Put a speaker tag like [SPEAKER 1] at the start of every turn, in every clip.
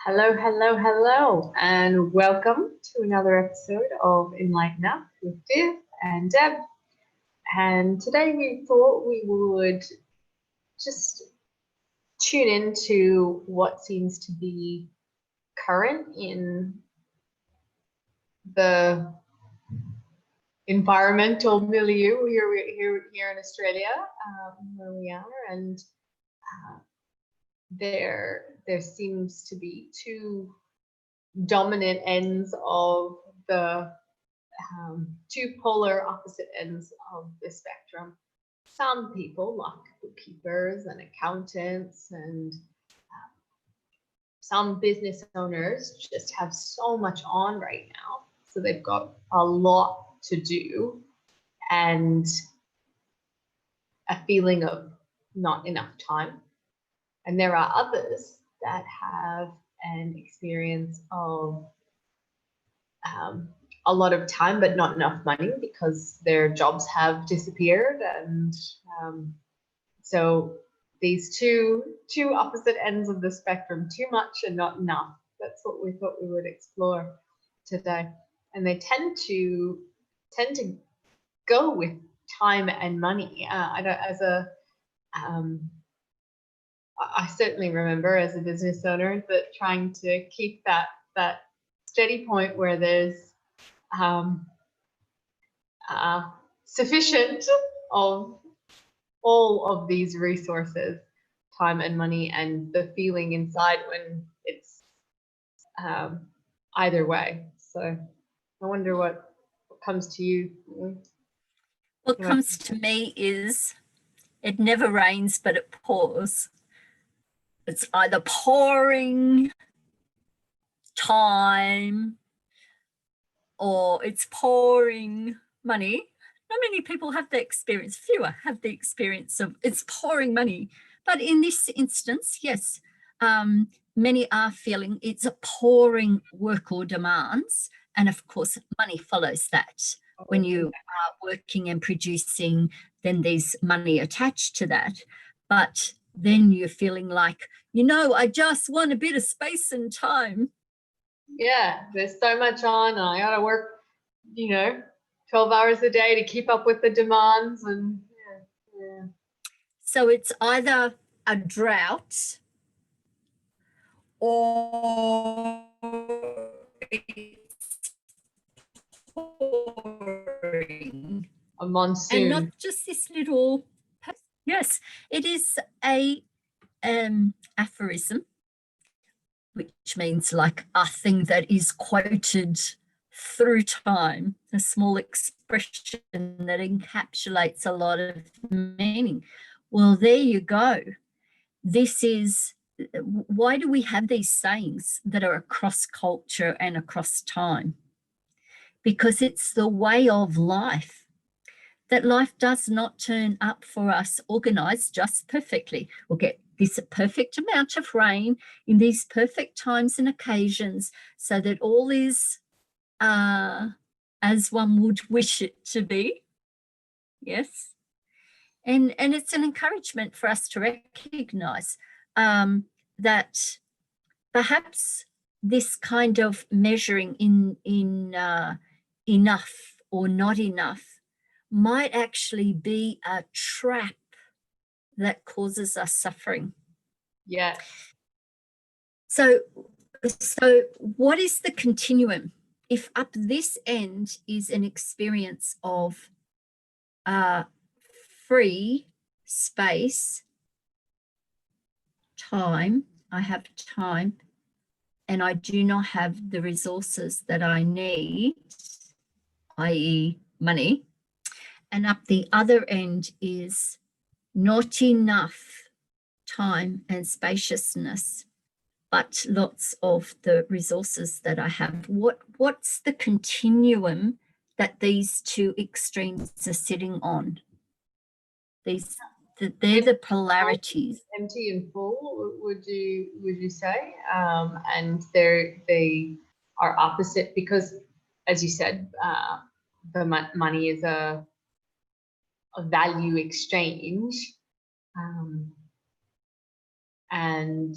[SPEAKER 1] Hello, hello, hello, and welcome to another episode of enLIGHTen with Viv and Deb. And today we thought we would just tune into what seems to be current in the environmental milieu here in Australia, where we are, and there seems to be two dominant ends of the two polar opposite ends of the spectrum. Some people, like bookkeepers and accountants and some business owners, just have so much on right now. So they've got a lot to do and a feeling of not enough time. And there are others that have an experience of a lot of time but not enough money because their jobs have disappeared, and so these two opposite ends of the spectrum, too much and not enough. That's what we thought we would explore today. And they tend to go with time and money. I certainly remember as a business owner that trying to keep that steady point where there's sufficient of all of these resources, time and money, and the feeling inside when it's either way. So I wonder what comes to you.
[SPEAKER 2] What comes to me is it never rains, but it pours. It's either pouring time or it's pouring money. Not many people have the experience, fewer have the experience of it's pouring money. But in this instance, yes, many are feeling it's a pouring work or demands. And of course, money follows that. When you are working and producing, then there's money attached to that. But then you're feeling like, I just want a bit of space and time.
[SPEAKER 1] Yeah, there's so much on. I got to work, 12 hours a day to keep up with the demands. And yeah.
[SPEAKER 2] So it's either a drought or it's pouring.
[SPEAKER 1] A monsoon.
[SPEAKER 2] And not just this little, yes, it is a aphorism, which means like a thing that is quoted through time, a small expression that encapsulates a lot of meaning. Well, there you go. This is, why do we have these sayings that are across culture and across time? Because it's the way of life. That life does not turn up for us organized just perfectly. We'll get this perfect amount of rain in these perfect times and occasions so that all is as one would wish it to be. Yes. And it's an encouragement for us to recognize that perhaps this kind of measuring in enough or not enough might actually be a trap that causes us suffering.
[SPEAKER 1] Yeah.
[SPEAKER 2] So what is the continuum? If up this end is an experience of free space, time, I have time, and I do not have the resources that I need, i.e. money, and up the other end is not enough time and spaciousness, but lots of the resources that I have. What's the continuum that these two extremes are sitting on? They're the polarities.
[SPEAKER 1] Empty and full, would you say? And they are opposite because, as you said, the money is a value exchange, and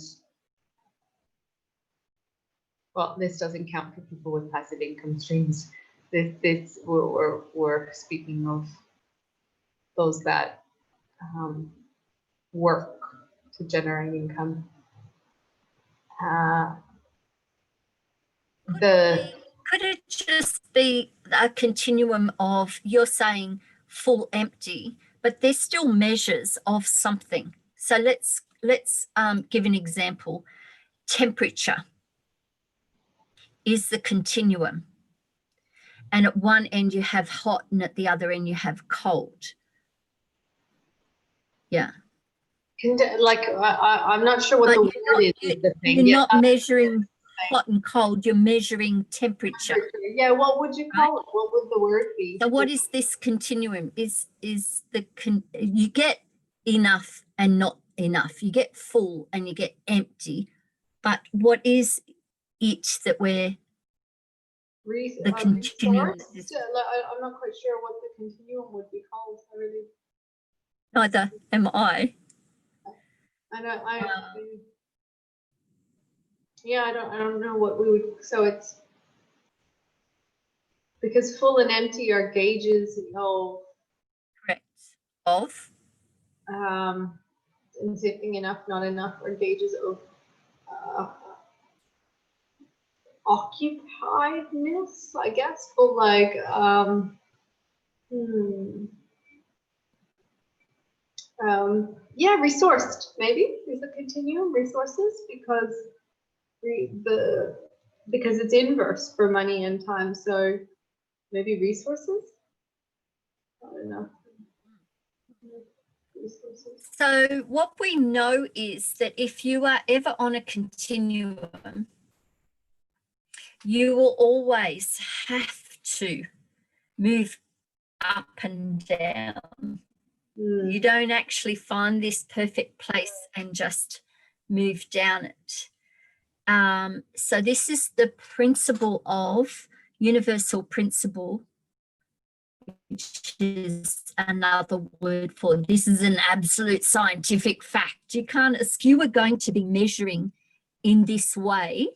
[SPEAKER 1] well, this doesn't count for people with passive income streams. This we're speaking of those that work to generate income.
[SPEAKER 2] Could it just be a continuum of, you're saying full empty, but there's still measures of something. So let's give an example. Temperature is the continuum. And at one end you have hot and at the other end you have cold. Yeah.
[SPEAKER 1] Like, I'm not sure what
[SPEAKER 2] But
[SPEAKER 1] the word is. The thing.
[SPEAKER 2] You're not measuring hot and cold, you're measuring temperature.
[SPEAKER 1] Yeah, what would you call it? What would the word be?
[SPEAKER 2] So what is this continuum? You get enough and not enough. You get full and you get empty. But what is it that we're the continuum?
[SPEAKER 1] I'm not quite sure what the continuum would be called.
[SPEAKER 2] Neither am I.
[SPEAKER 1] Yeah, I don't know what we would. So it's because full and empty are gauges of.
[SPEAKER 2] Correct. Of.
[SPEAKER 1] Zipping enough, not enough, or gauges of occupiedness, I guess. But like, yeah, resourced maybe is the continuum, resources, because because it's inverse for money and time, so maybe resources. I don't know. Resources.
[SPEAKER 2] So what we know is that if you are ever on a continuum, you will always have to move up and down. You don't actually find this perfect place and just move down it. So this is the principle of universal principle, which is another word for, this is an absolute scientific fact. If you were going to be measuring in this way,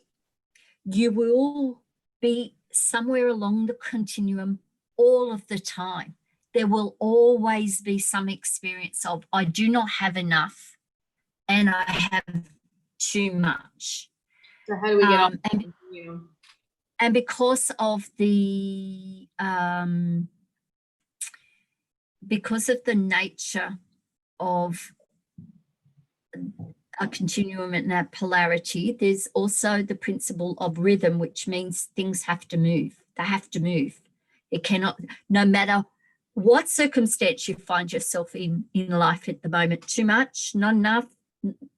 [SPEAKER 2] you will be somewhere along the continuum all of the time. There will always be some experience of, I do not have enough and I have too much.
[SPEAKER 1] So how do we get on the continuum?
[SPEAKER 2] And because of the nature of a continuum and a polarity, there's also the principle of rhythm, which means things have to move. They have to move. It cannot, no matter what circumstance you find yourself in life at the moment, too much, not enough,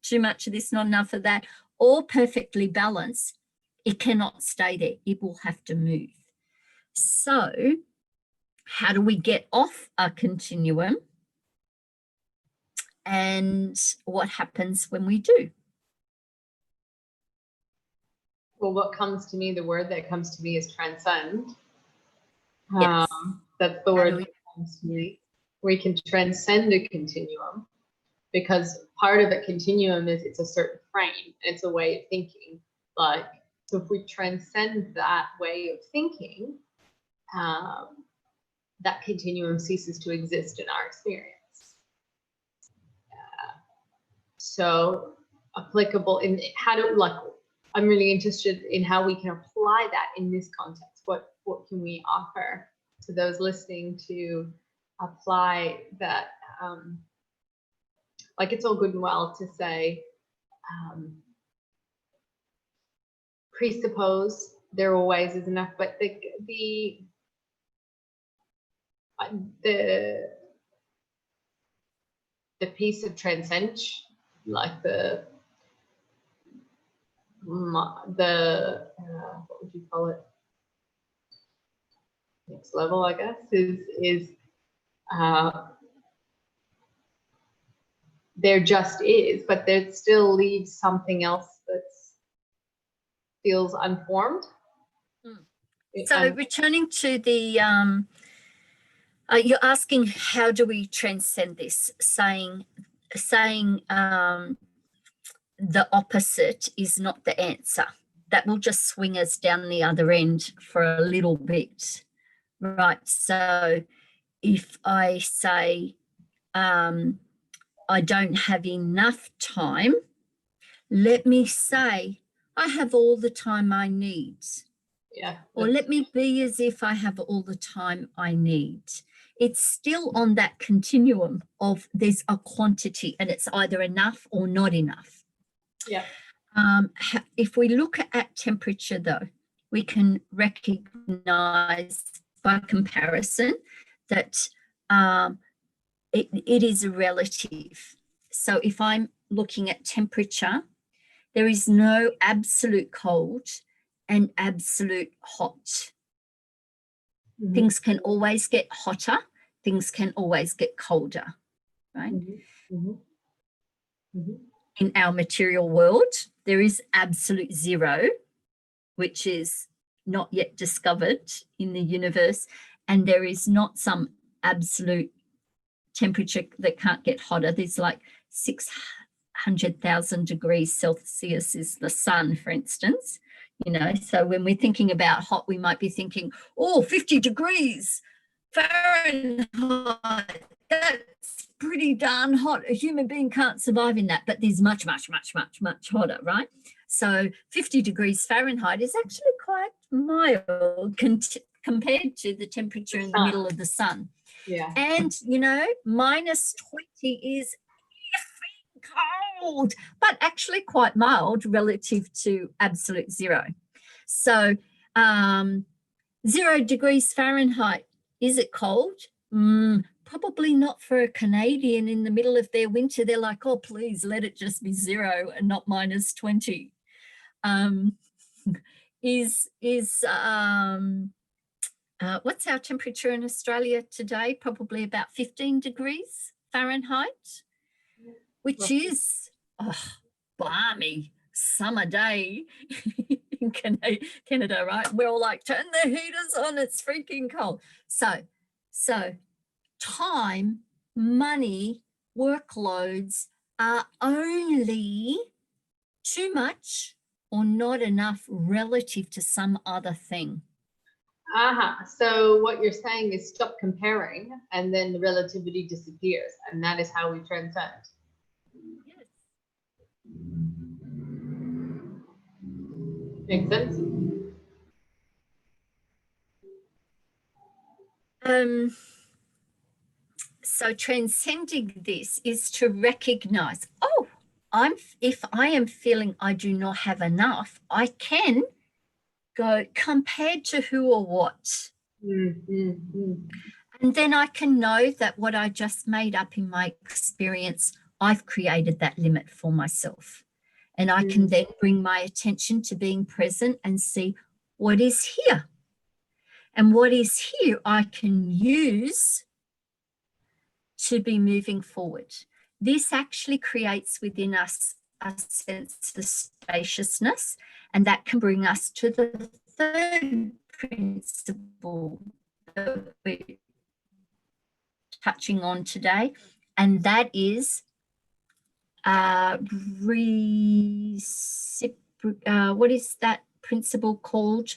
[SPEAKER 2] too much of this, not enough of that, all perfectly balanced, it cannot stay there. It will have to move. So how do we get off a continuum? And what happens when we do?
[SPEAKER 1] Well, what comes to me, the word that comes to me is transcend.
[SPEAKER 2] Yes.
[SPEAKER 1] That's the word that comes to me. We can transcend a continuum, because part of a continuum is it's a certain frame, it's a way of thinking. Like, so if we transcend that way of thinking, that continuum ceases to exist in our experience. So applicable in how to, like, I'm really interested in how we can apply that in this context. What can we offer to those listening to apply that? Like, it's all good and well to say, presuppose there always is enough, but the piece of transcendence, like the what would you call it? Next level, I guess, is there just is, but there still leaves something else that feels unformed.
[SPEAKER 2] So returning to the, you're asking how do we transcend this, saying the opposite is not the answer. that will just swing us down the other end for a little bit, right? So if I say I don't have enough time, let me say I have all the time I need.
[SPEAKER 1] Yeah.
[SPEAKER 2] Or let me be as if I have all the time I need. It's still on that continuum of there's a quantity and it's either enough or not enough.
[SPEAKER 1] Yeah.
[SPEAKER 2] If we look at temperature, though, we can recognize by comparison that it is relative. So if I'm looking at temperature, there is no absolute cold and absolute hot.
[SPEAKER 1] Mm-hmm.
[SPEAKER 2] Things can always get hotter, things can always get colder, right?
[SPEAKER 1] Mm-hmm. Mm-hmm. Mm-hmm.
[SPEAKER 2] In our material world, there is absolute zero, which is not yet discovered in the universe, and there is not some absolute temperature that can't get hotter. There's like 600,000 degrees Celsius is the sun, for instance. You know, so when we're thinking about hot, we might be thinking, oh, 50 degrees Fahrenheit. That's pretty darn hot. A human being can't survive in that, but there's much, much, much, much, much hotter, right? So 50 degrees Fahrenheit is actually quite mild compared to the temperature in the middle of the sun.
[SPEAKER 1] Yeah.
[SPEAKER 2] And, you know, minus 20 is cold, but actually quite mild relative to absolute zero. So 0 degrees Fahrenheit, is it cold? Probably not for a Canadian in the middle of their winter. They're like, oh, please let it just be 0 and not minus 20. What's our temperature in Australia today? Probably about 15 degrees Fahrenheit, which is balmy summer day in Canada, right? We're all like, turn the heaters on, it's freaking cold. So time, money, workloads are only too much or not enough relative to some other thing.
[SPEAKER 1] So what you're saying is stop comparing and then the relativity disappears, and that is how we transcend.
[SPEAKER 2] Yes.
[SPEAKER 1] Makes sense?
[SPEAKER 2] So transcending this is to recognize, oh, if I am feeling I do not have enough, I can go compared to who or what. And then I can know that what I just made up in my experience, I've created that limit for myself. And I can then bring my attention to being present and see what is here. And what is here I can use to be moving forward. This actually creates within us a sense of spaciousness, and that can bring us to the third principle that we're touching on today, and that is what is that principle called?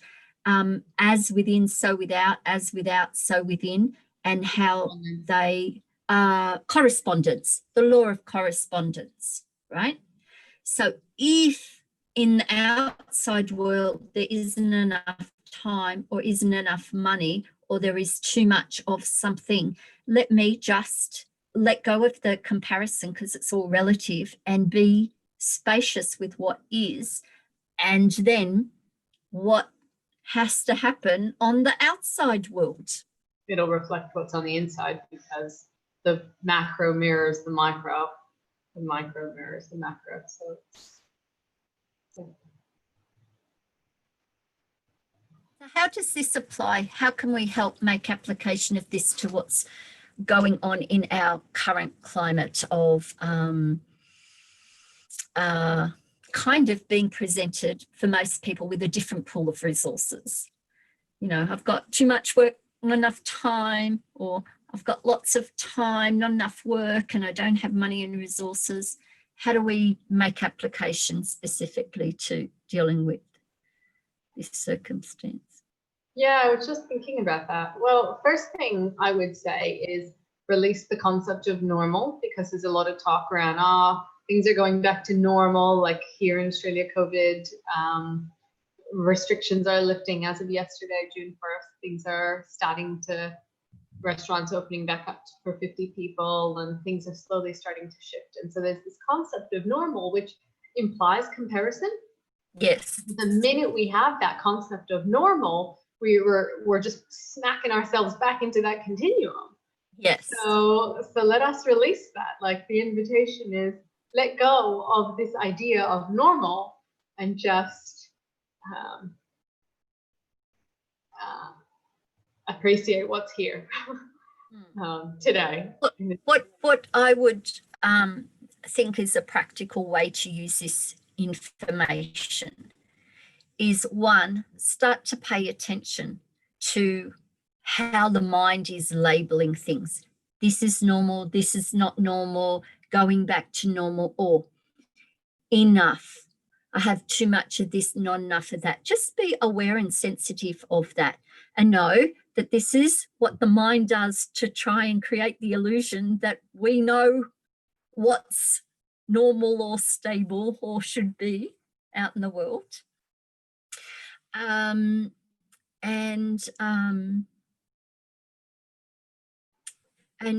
[SPEAKER 2] As within, so without, as without, so within, and how they correspondence, the law of correspondence, right? So if in the outside world there isn't enough time or isn't enough money or there is too much of something, let me just let go of the comparison because it's all relative and be spacious with what is, and then what has to happen on the outside world.
[SPEAKER 1] It'll reflect what's on the inside because the macro mirrors the micro mirrors the macro. So
[SPEAKER 2] how does this apply? How can we help make application of this to what's going on in our current climate of kind of being presented for most people with a different pool of resources? You know, I've got too much work, not enough time, or I've got lots of time, not enough work, and I don't have money and resources. How do we make application specifically to dealing with this circumstance?
[SPEAKER 1] Yeah, I was just thinking about that. Well, first thing I would say is release the concept of normal, because there's a lot of talk around, things are going back to normal, like here in Australia, COVID restrictions are lifting as of yesterday, June 1st. Things are starting to, restaurants opening back up for 50 people, and things are slowly starting to shift. And so there's this concept of normal, which implies comparison.
[SPEAKER 2] Yes.
[SPEAKER 1] The minute we have that concept of normal, we're just smacking ourselves back into that continuum.
[SPEAKER 2] Yes.
[SPEAKER 1] So let us release that. Like, the invitation is, let go of this idea of normal and just appreciate what's here today.
[SPEAKER 2] What I would think is a practical way to use this information is, one, start to pay attention to how the mind is labeling things. This is normal, this is not normal, going back to normal, or enough. I have too much of this, not enough of that. Just be aware and sensitive of that, and know that this is what the mind does to try and create the illusion that we know what's normal or stable or should be out in the world. And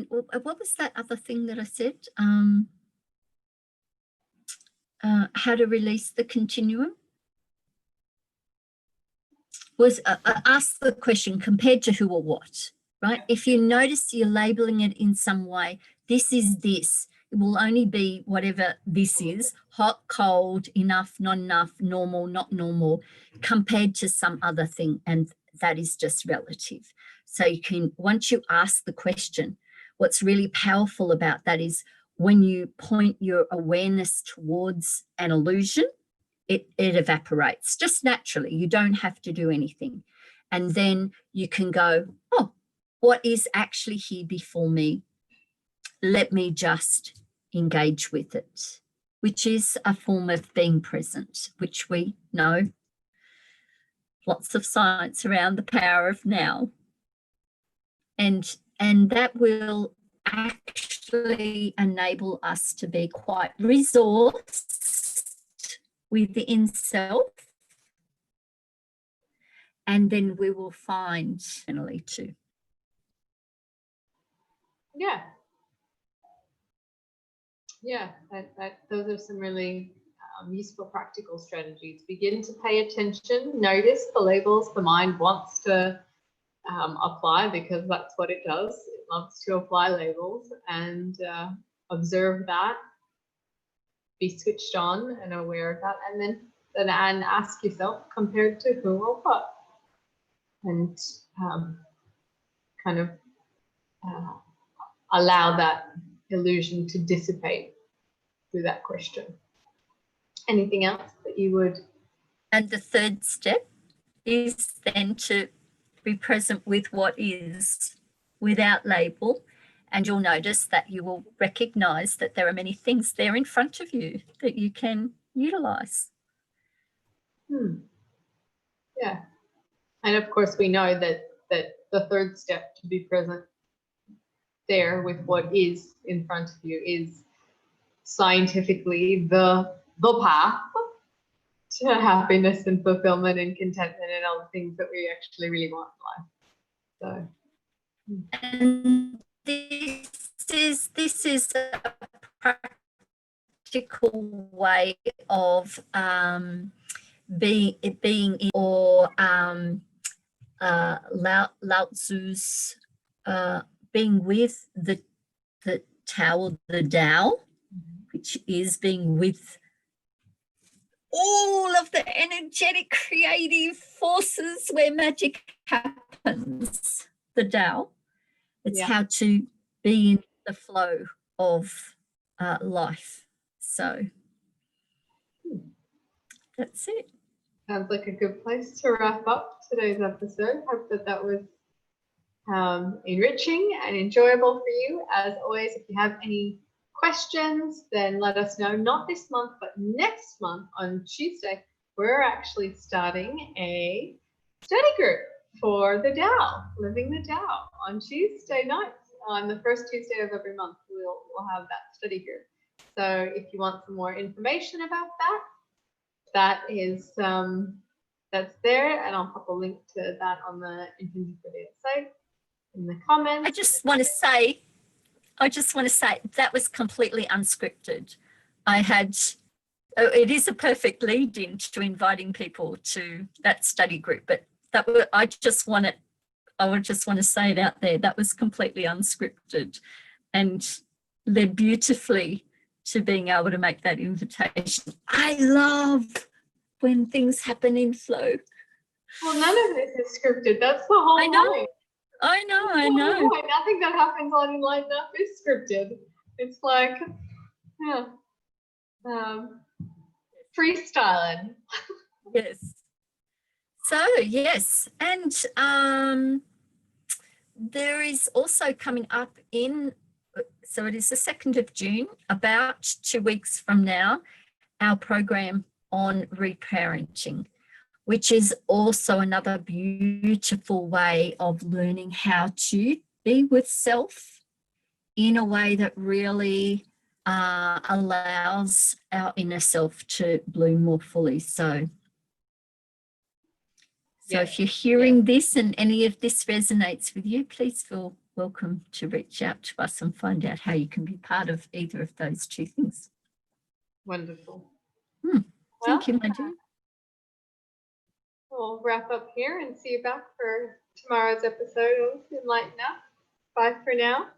[SPEAKER 2] what was that other thing that I said? How to release the continuum? Was ask the question, compared to who or what, right? If you notice you're labeling it in some way, this is this, it will only be whatever this is, hot, cold, enough, not enough, normal, not normal, compared to some other thing, and that is just relative. So you can, once you ask the question, what's really powerful about that is when you point your awareness towards an illusion, it evaporates just naturally. You don't have to do anything. And then you can go, oh, what is actually here before me? Let me just engage with it, which is a form of being present, which we know lots of science around the power of now. And that will actually enable us to be quite resourced within self, and then we will find finally too.
[SPEAKER 1] Those are some really useful practical strategies. Begin to pay attention, notice the labels the mind wants to apply, because that's what it does. It loves to apply labels, and observe that, be switched on and aware of that, and then ask yourself, compared to who or what, and kind of allow that illusion to dissipate through that question. Anything else that you would?
[SPEAKER 2] And the third step is then to be present with what is, without label, and you'll notice that you will recognize that there are many things there in front of you that you can utilize.
[SPEAKER 1] Yeah. And of course, we know that the third step, to be present there with what is in front of you, is scientifically the path to happiness and fulfillment and contentment and all the things that we actually really want in life. So,
[SPEAKER 2] and this is a practical way of being in, or Lao Tzu's being with the Tao, the Tao, which is being with all of the energetic creative forces where magic happens, the Tao. It's how to be in the flow of life. So that's it.
[SPEAKER 1] Sounds like a good place to wrap up today's episode. Hope that was enriching and enjoyable for you. As always, if you have any questions, then let us know. Not this month, but next month on Tuesday, we're actually starting a study group for the Tao, Living the Tao, on Tuesday nights. On the first Tuesday of every month, we'll have that study group. So if you want some more information about that, that is that's there, and I'll pop a link to that on the Intrinsic Brilliance site in the comments.
[SPEAKER 2] I just want to say that was completely unscripted. It is a perfect lead in to inviting people to that study group, but I would just want to say it out there. That was completely unscripted and led beautifully to being able to make that invitation. I love when things happen in flow.
[SPEAKER 1] Well, none of this is scripted. That's the whole point.
[SPEAKER 2] I know.
[SPEAKER 1] Nothing that happens on enLIGHTen is scripted. It's like, yeah, freestyling.
[SPEAKER 2] Yes. So, yes. And there is also coming up so it is the 2nd of June, about 2 weeks from now, our program on reparenting, which is also another beautiful way of learning how to be with self in a way that really allows our inner self to bloom more fully. So if you're hearing this and any of this resonates with you, please feel welcome to reach out to us and find out how you can be part of either of those two things.
[SPEAKER 1] Wonderful.
[SPEAKER 2] Thank you, my dear.
[SPEAKER 1] We'll wrap up here and see you back for tomorrow's episode of enLIGHTen. Bye for now.